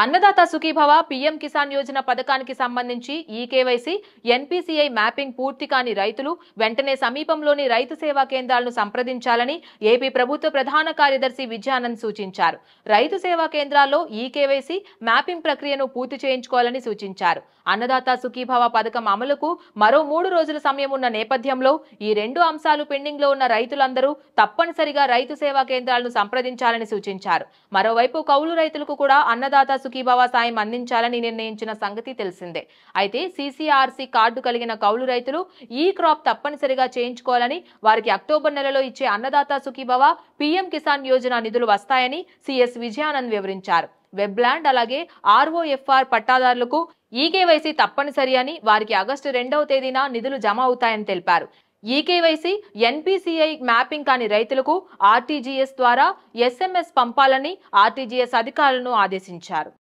Annadata Sukhibhava PM Kisan Yojana పథకానికి సంబంధించి eKYC NPCI mapping పూర్తి కాని రైతులు వెంటనే సమీపంలోని రైతు సేవా కేంద్రాలను సంప్రదించాలని ఏపీ ప్రభుత్వ ప్రధాన కార్యదర్శి విజయానంద్ సూచించారు. రైతు సేవా కేంద్రాల్లో ఈకేవైసీ మ్యాపింగ్ ప్రక్రియను పూర్తి చేయించుకోవాలని సూచించారు. అన్నదాత సుఖీభవ పథకం అమలుకు మరో 3 రోజుల సమయం ఉన్న నేపథ్యంలో ఈ 2 అంశాలు పెండింగ్ లో ఉన్న రైతులందరూ తప్పనిసరిగా రైతు సేవా కేంద్రాలను సంప్రదించాలని సూచించారు. మరోవైపు కౌలు రైతులకు కూడా అన్నదాత సుఖీభవ సాయం అందించాలని నిర్ణయించిన సంగతి తెలిసిందే. అయితే సీసీఆర్సీ కార్డు కలిగిన కౌలు రైతులు ఈ క్రాప్ తప్పనిసరిగా చేయించుకోవాలని, వారికి అక్టోబర్ నెలలో ఇచ్చే అన్నదాత సుఖీభవ పీఎం కిసాన్ యోజన నిధులు వస్తాయని సిఎస్ విజయానంద్ వివరించారు. వెబ్లాండ్ అలాగే ఆర్ఓఎఫ్ఆర్ పట్టాదారులకు ఈకేవైసీ తప్పనిసరి అని, వారికి ఆగస్టు 2వ తేదీన నిధులు జమ అవుతాయని తెలిపారు. ఈకేవైసీ ఎన్పీసీఐ మ్యాపింగ్ కాని రైతులకు ఆర్టీజీఎస్ ద్వారా ఎస్ఎంఎస్ పంపాలని ఆర్టీజీఎస్ అధికారులను ఆదేశించారు.